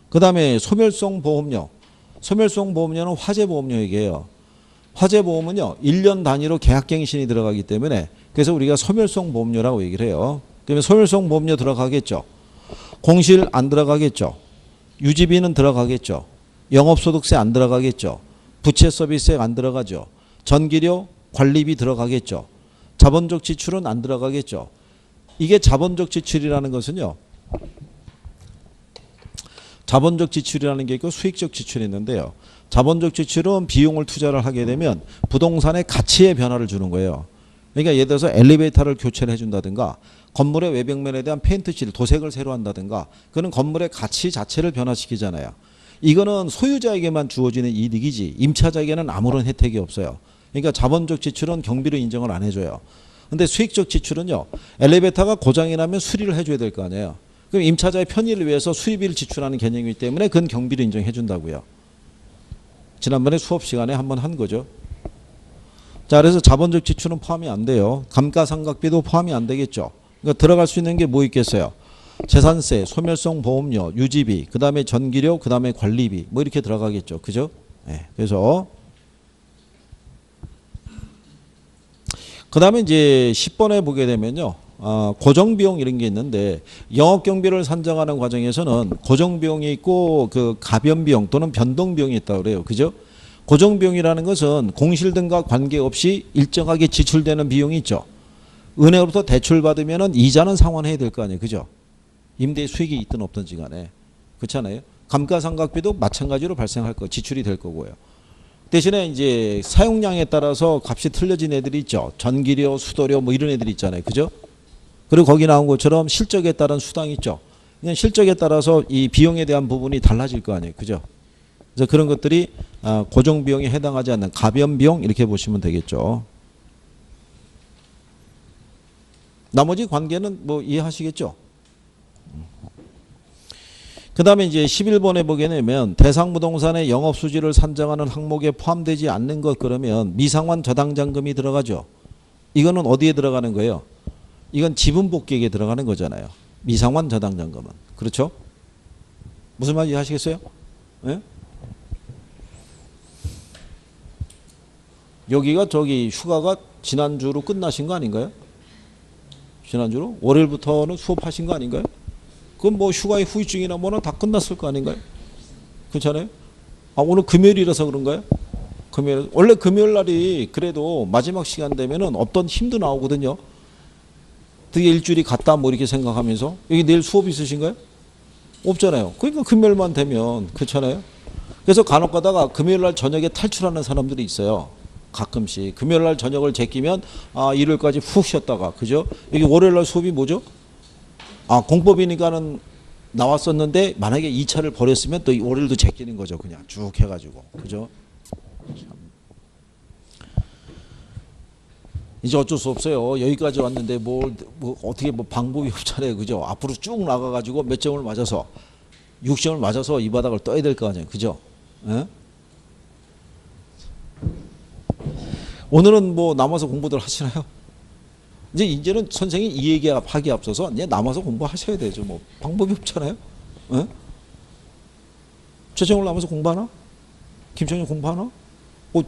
그 다음에 소멸성 보험료. 소멸성 보험료는 화재보험료 얘기해요. 화재보험은요 1년 단위로 계약갱신이 들어가기 때문에 그래서 우리가 소멸성 보험료라고 얘기를 해요. 그러면 소멸성 보험료 들어가겠죠. 공실 안 들어가겠죠. 유지비는 들어가겠죠. 영업소득세 안 들어가겠죠. 부채 서비스세 안 들어가죠. 전기료 관리비 들어가겠죠. 자본적 지출은 안 들어가겠죠. 이게 자본적 지출이라는 것은요. 자본적 지출이라는 게 있고 수익적 지출이 있는데요. 자본적 지출은 비용을 투자를 하게 되면 부동산의 가치의 변화를 주는 거예요. 그러니까 예를 들어서 엘리베이터를 교체를 해준다든가 건물의 외벽면에 대한 페인트칠, 도색을 새로 한다든가 그는 건물의 가치 자체를 변화시키잖아요. 이거는 소유자에게만 주어지는 이득이지 임차자에게는 아무런 혜택이 없어요. 그러니까 자본적 지출은 경비로 인정을 안 해줘요. 근데 수익적 지출은요. 엘리베이터가 고장이 나면 수리를 해줘야 될 거 아니에요. 그럼 임차자의 편의를 위해서 수리비를 지출하는 개념이기 때문에 그건 경비로 인정해 준다고요. 지난번에 수업 시간에 한번 한 거죠. 자, 그래서 자본적 지출은 포함이 안 돼요. 감가상각비도 포함이 안 되겠죠. 그러니까 들어갈 수 있는 게 뭐 있겠어요? 재산세, 소멸성 보험료, 유지비, 그 다음에 전기료, 그 다음에 관리비 뭐 이렇게 들어가겠죠. 그죠? 네, 그래서 그 다음에 이제 10번에 보게 되면요. 고정비용 이런 게 있는데 영업경비를 산정하는 과정에서는 고정비용이 있고 그 가변비용 또는 변동비용이 있다고 그래요. 그죠? 고정비용이라는 것은 공실 등과 관계없이 일정하게 지출되는 비용이 있죠. 은행으로부터 대출 받으면 이자는 상환해야 될 거 아니에요. 그죠? 임대 수익이 있든 없든지 간에. 그렇잖아요. 감가상각비도 마찬가지로 발생할 거, 지출이 될 거고요. 대신에 이제 사용량에 따라서 값이 틀려진 애들이 있죠. 전기료, 수도료 뭐 이런 애들이 있잖아요. 그죠? 그리고 거기 나온 것처럼 실적에 따른 수당이 있죠. 그냥 실적에 따라서 이 비용에 대한 부분이 달라질 거 아니에요. 그죠? 그래서 그런 것들이 고정비용에 해당하지 않는 가변비용 이렇게 보시면 되겠죠. 나머지 관계는 뭐 이해하시겠죠? 그 다음에 이제 11번에 보게 되면 대상부동산의 영업수지를 산정하는 항목에 포함되지 않는 것 그러면 미상환 저당장금이 들어가죠. 이거는 어디에 들어가는 거예요? 이건 지분복귀액에 들어가는 거잖아요. 미상환 저당장금은. 그렇죠? 무슨 말인지 아시겠어요? 네? 여기가 저기 휴가가 지난주로 끝나신 거 아닌가요? 지난주로? 월요일부터는 수업하신 거 아닌가요? 그럼 뭐 휴가의 후유증이나 뭐나 다 끝났을 거 아닌가요? 그렇잖아요? 오늘 금요일이라서 그런가요? 금요일. 원래 금요일 날이 그래도 마지막 시간 되면은 없던 힘도 나오거든요. 되게 일주일이 갔다 뭐 이렇게 생각하면서 여기 내일 수업 있으신가요? 없잖아요. 그러니까 금요일만 되면 그렇잖아요. 그래서 간혹 가다가 금요일 날 저녁에 탈출하는 사람들이 있어요. 가끔씩 금요일 날 저녁을 제끼면 일요일까지 푹 쉬었다가 그죠? 여기 월요일 날 수업이 뭐죠? 공법이니까는 나왔었는데 만약에 2차를 버렸으면 또 월요일도 제끼는 거죠. 그냥 쭉 해가지고 그죠? 참. 이제 어쩔 수 없어요. 여기까지 왔는데 뭐 어떻게 뭐 방법이 없잖아요. 그죠? 앞으로 쭉 나가가지고 몇 점을 맞아서 6점을 맞아서 이 바닥을 떠야 될 거 아니에요. 그죠? 에? 오늘은 뭐 남아서 공부들 하시나요? 이제는 선생님이 이 얘기하기 앞서서 이제 남아서 공부하셔야 되죠. 뭐 방법이 없잖아요. 에? 최정을 남아서 공부하나? 김정일 공부하나?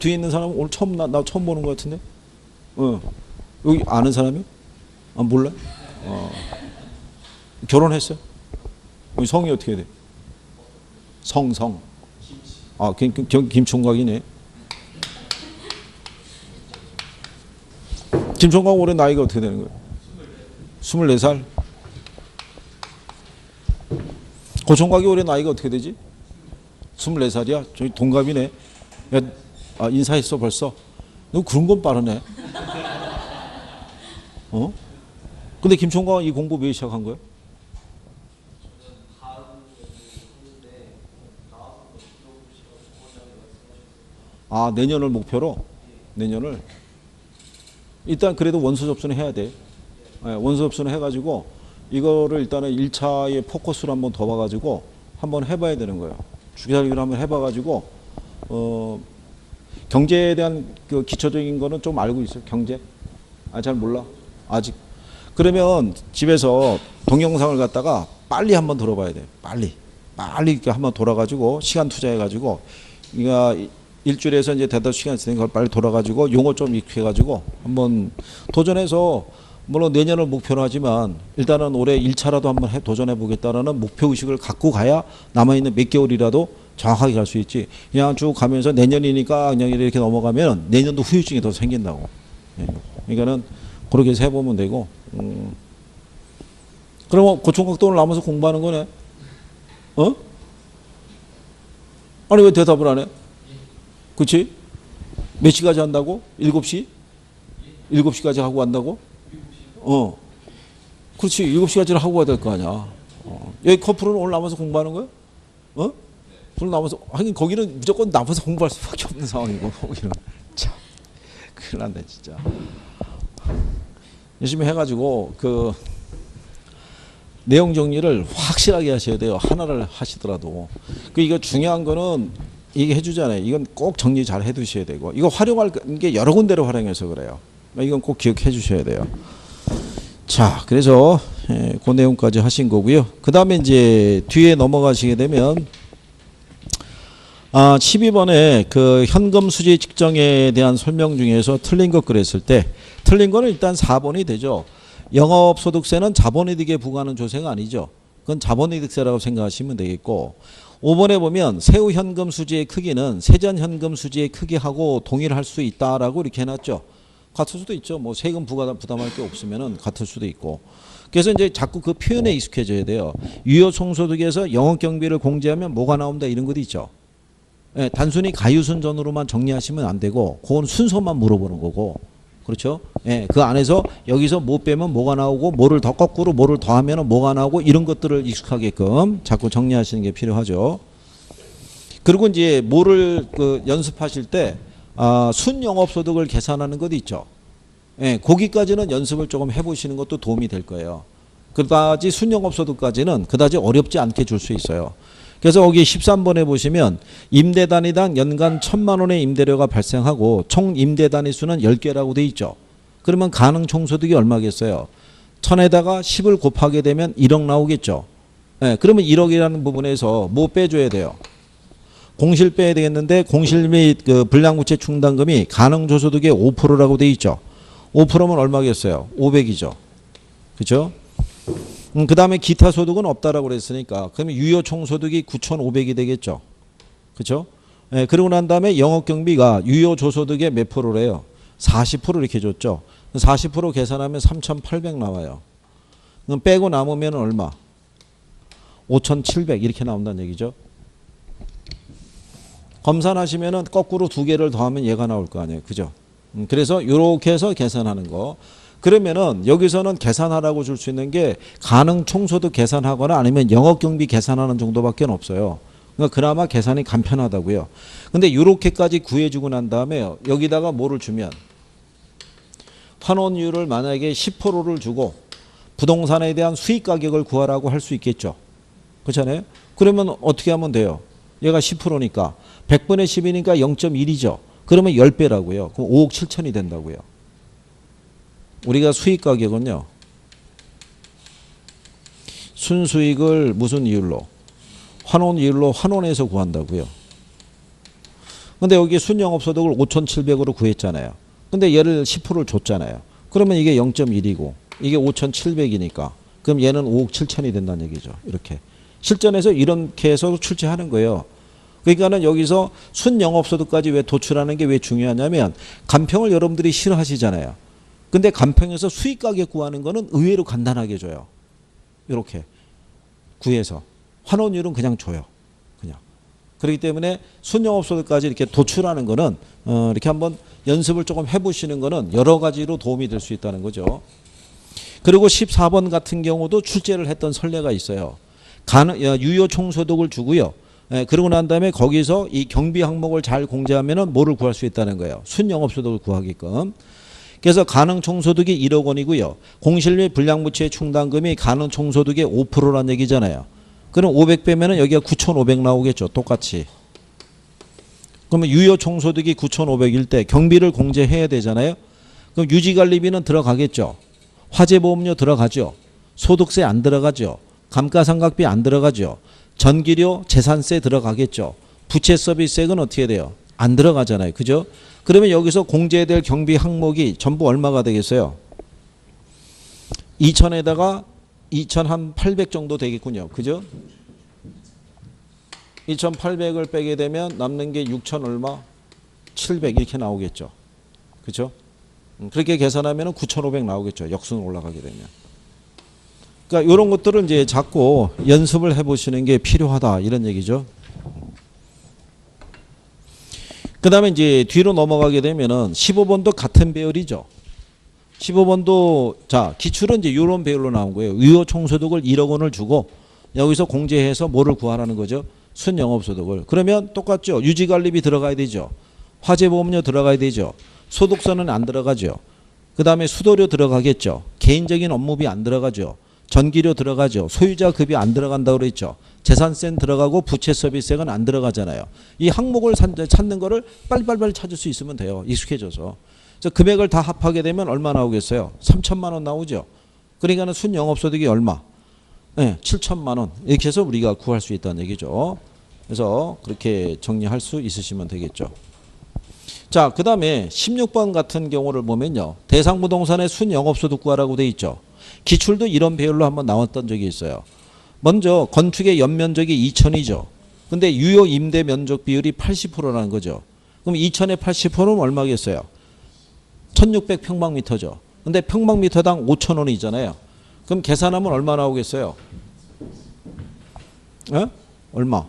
뒤에 있는 사람은 오늘 처음 나 처음 보는 것 같은데. 여기 아는 사람이? 몰라? 결혼했어요? 성이 어떻게 돼? 성. 김총각이네. 김총각 올해 나이가 어떻게 되는 거예요? 24살? 고총각이 올해 나이가 어떻게 되지? 24살이야? 저기 동갑이네. 야, 인사했어 벌써? 너 그런 건 빠르네. 근데 김총각은 이 공부 왜 시작한 거예요? 내년을 목표로? 내년을? 일단 그래도 원서 접수는 해야 돼. 원서 접수는 해가지고 이거를 일단은 1차의 포커스로 한번 더 봐가지고 한번 해봐야 되는 거예요. 주기살기를 한번 해봐가지고 경제에 대한 그 기초적인 거는 좀 알고 있어요. 경제? 잘 몰라. 아직. 그러면 집에서 동영상을 갖다가 빨리 한번 들어봐야 돼. 빨리 이렇게 한번 돌아가지고 시간 투자해가지고 그러니까 일주일에서 이제 대다수 시간 있으니까 그걸 빨리 돌아가지고 용어 좀 익혀가지고 한번 도전해서 물론 내년을 목표로 하지만 일단은 올해 1차라도 한번 도전해 보겠다라는 목표 의식을 갖고 가야 남아있는 몇 개월이라도 정확하게 갈 수 있지. 그냥 쭉 가면서 내년이니까 그냥 이렇게 넘어가면 내년도 후유증이 더 생긴다고. 그러니까는 그렇게 해서 해보면 되고. 그러면 고총각돈을 남아서 공부하는 거네. 아니 왜 대답을 안 해? 그치? 몇 시까지 한다고? 7시? 7시까지 하고 간다고? 그렇지. 7시까지는 하고 가야 될 거 아니야. 여기 커플은 오늘 남아서 공부하는 거야? 오늘 남아서, 하긴 거기는 무조건 남아서 공부할 수밖에 없는 상황이고, 거기는. 참, 큰일 났네, 진짜. 열심히 해가지고, 내용 정리를 확실하게 하셔야 돼요. 하나를 하시더라도. 이거 중요한 거는 이게 해주잖아요. 이건 꼭 정리 잘 해두셔야 되고, 이거 활용할 게 여러 군데로 활용해서 그래요. 이건 꼭 기억해 주셔야 돼요. 자, 그래서 그 내용까지 하신 거고요. 그 다음에 이제 뒤에 넘어가시게 되면 12번에 그 현금 수지 측정에 대한 설명 중에서 틀린 것 그랬을 때 틀린 거는 일단 4번이 되죠. 영업소득세는 자본이득에 부과하는 조세가 아니죠. 그건 자본이득세라고 생각하시면 되겠고 5번에 보면 세후 현금 수지의 크기는 세전 현금 수지의 크기하고 동일할 수 있다라고 이렇게 해놨죠. 같을 수도 있죠. 뭐 세금 부담할 게 없으면은 같을 수도 있고. 그래서 이제 자꾸 그 표현에 익숙해져야 돼요. 유효 총소득에서 영업 경비를 공제하면 뭐가 나온다 이런 것도 있죠. 단순히 가유순전으로만 정리하시면 안 되고 그건 순서만 물어보는 거고. 그렇죠? 그 안에서 여기서 뭐 빼면 뭐가 나오고 뭐를 더 거꾸로 뭐를 더하면 뭐가 나오고 이런 것들을 익숙하게끔 자꾸 정리하시는 게 필요하죠. 그리고 이제 뭐를 연습하실 때 순영업소득을 계산하는 것도 있죠. 거기까지는 연습을 조금 해보시는 것도 도움이 될 거예요. 그다지 순영업소득까지는 그다지 어렵지 않게 줄 수 있어요. 그래서 여기 13번에 보시면 임대 단위당 연간 1,000만 원의 임대료가 발생하고 총 임대 단위수는 10개라고 돼 있죠. 그러면 가능 총소득이 얼마겠어요? 1000에다가 10을 곱하게 되면 1억 나오겠죠. 그러면 1억이라는 부분에서 뭐 빼줘야 돼요? 공실 빼야 되겠는데 공실 및 그 불량부채 충당금이 가능조소득의 5%라고 돼 있죠. 5%면 얼마겠어요? 500이죠. 그렇죠? 그 다음에 기타 소득은 없다라고 그랬으니까 그러면 유효 총소득이 9,500이 되겠죠. 그렇죠? 그러고 난 다음에 영업경비가 유효 조소득의 몇 프로래요? 40% 이렇게 줬죠. 40% 계산하면 3,800 나와요. 그럼 빼고 남으면 얼마? 5,700 이렇게 나온다는 얘기죠. 검산하시면은 거꾸로 두 개를 더하면 얘가 나올 거 아니에요. 그죠? 그래서 이렇게 해서 계산하는 거. 그러면은 여기서는 계산하라고 줄 수 있는 게 가능 총소득 계산하거나 아니면 영업경비 계산하는 정도밖에 없어요. 그러니까 그나마 계산이 간편하다고요. 근데 이렇게까지 구해주고 난 다음에 여기다가 뭐를 주면 환원율을 만약에 10%를 주고 부동산에 대한 수익 가격을 구하라고 할 수 있겠죠. 그렇잖아요. 그러면 어떻게 하면 돼요? 얘가 10%니까 100분의 10이니까 0.1이죠. 그러면 10배라고요. 그럼 5억 7천이 된다고요. 우리가 수익 가격은요. 순수익을 무슨 이율로? 환원이율로 환원해서 구한다고요. 근데 여기 순영업소득을 5,700으로 구했잖아요. 근데 얘를 10%를 줬잖아요. 그러면 이게 0.1이고 이게 5,700이니까 그럼 얘는 5억 7천이 된다는 얘기죠. 이렇게. 실전에서 이렇게 해서 출제하는 거예요. 그러니까는 여기서 순영업소득까지 왜 도출하는 게 왜 중요하냐면 간평을 여러분들이 싫어하시잖아요. 근데 간평에서 수익 가격 구하는 거는 의외로 간단하게 줘요. 이렇게 구해서. 환원율은 그냥 줘요. 그냥. 그렇기 때문에 순영업소득까지 이렇게 도출하는 거는 이렇게 한번 연습을 조금 해보시는 거는 여러 가지로 도움이 될 수 있다는 거죠. 그리고 14번 같은 경우도 출제를 했던 선례가 있어요. 유효 총소득을 주고요. 그러고 난 다음에 거기서 이 경비 항목을 잘 공제하면은 뭐를 구할 수 있다는 거예요. 순영업소득을 구하게끔. 그래서 가능 총소득이 1억 원이고요. 공실 및 불량부채 충당금이 가능 총소득의 5%라는 얘기잖아요. 그럼 500 빼면은 여기가 9,500 나오겠죠. 똑같이. 그러면 유효 총소득이 9,500일 때 경비를 공제해야 되잖아요. 그럼 유지관리비는 들어가겠죠. 화재보험료 들어가죠. 소득세 안 들어가죠. 감가상각비 안 들어가죠. 전기료, 재산세 들어가겠죠. 부채 서비스액은 어떻게 돼요? 안 들어가잖아요. 그죠? 그러면 여기서 공제될 경비 항목이 전부 얼마가 되겠어요? 2,000에다가 2,800 정도 되겠군요. 그죠? 2,800을 빼게 되면 남는 게 6,000 얼마? 700 이렇게 나오겠죠. 그죠? 그렇게 계산하면 9,500 나오겠죠. 역순 올라가게 되면. 그러니까 이런 것들을 이제 자꾸 연습을 해보시는 게 필요하다 이런 얘기죠. 그 다음에 이제 뒤로 넘어가게 되면은 15번도 같은 배열이죠. 15번도 자 기출은 이제 이런 배열로 나온 거예요. 유효 총소득을 1억 원을 주고 여기서 공제해서 뭐를 구하라는 거죠? 순영업소득을. 그러면 똑같죠. 유지관리비 들어가야 되죠. 화재보험료 들어가야 되죠. 소득세는 안 들어가죠. 그 다음에 수도료 들어가겠죠. 개인적인 업무비 안 들어가죠. 전기료 들어가죠. 소유자 급여 안 들어간다고 그랬죠. 재산세는 들어가고 부채 서비스액은 안 들어가잖아요. 이 항목을 찾는 거를 빨리빨리 찾을 수 있으면 돼요. 익숙해져서. 그래서 금액을 다 합하게 되면 얼마 나오겠어요? 3천만 원 나오죠. 그러니까 순영업소득이 얼마? 네, 7천만 원. 이렇게 해서 우리가 구할 수 있다는 얘기죠. 그래서 그렇게 정리할 수 있으시면 되겠죠. 자, 그 다음에 16번 같은 경우를 보면요. 대상부동산의 순영업소득 구하라고 돼 있죠. 기출도 이런 배열로 한번 나왔던 적이 있어요. 먼저 건축의 연면적이 2천이죠. 근데 유효 임대 면적 비율이 80%라는 거죠. 그럼 2천에 80%는 얼마겠어요? 1600평방미터죠. 근데 평방미터당 5,000원이잖아요. 그럼 계산하면 얼마 나오겠어요? 에? 얼마?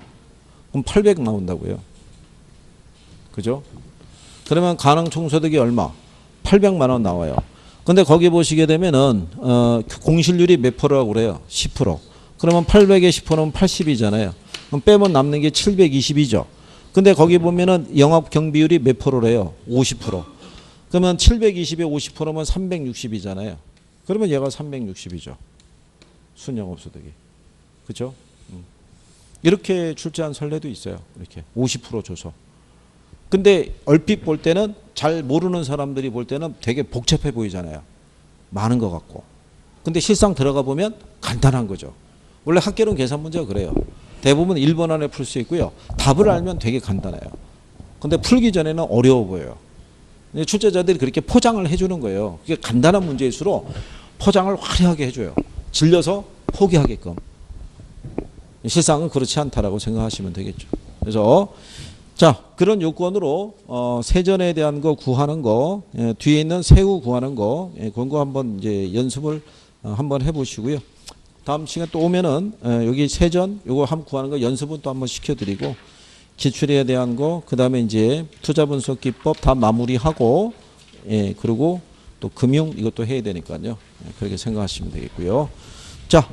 그럼 800 나온다고요. 그죠? 그러면 가능 총소득이 얼마? 800만 원 나와요. 근데 거기 보시게 되면은 공실률이 몇 프로라고 그래요? 10%. 그러면 800에 10%면 80이잖아요. 그럼 빼면 남는 게 720이죠. 근데 거기 보면은 영업 경비율이 몇 프로래요? 50%. 그러면 720에 50%면 360이잖아요. 그러면 얘가 360이죠. 순영업소득이. 그죠? 이렇게 출제한 선례도 있어요. 이렇게 50% 줘서. 근데 얼핏 볼 때는 잘 모르는 사람들이 볼 때는 되게 복잡해 보이잖아요. 많은 것 같고. 근데 실상 들어가 보면 간단한 거죠. 원래 학계론 계산 문제가 그래요. 대부분 1번 안에 풀 수 있고요. 답을 알면 되게 간단해요. 근데 풀기 전에는 어려워 보여요. 출제자들이 그렇게 포장을 해주는 거예요. 그게 간단한 문제일수록 포장을 화려하게 해줘요. 질려서 포기하게끔. 실상은 그렇지 않다라고 생각하시면 되겠죠. 그래서 자, 그런 요건으로 세전에 대한 거 구하는 거, 뒤에 있는 세후 구하는 거, 그런 거 한번 이제 연습을 한번 해보시고요. 다음 시간 또 오면은 여기 세전 요거 한번 구하는 거 연습은 또 한번 시켜드리고 기출에 대한 거, 그 다음에 이제 투자분석기법 다 마무리하고, 그리고 또 금융 이것도 해야 되니까요. 그렇게 생각하시면 되겠고요. 자.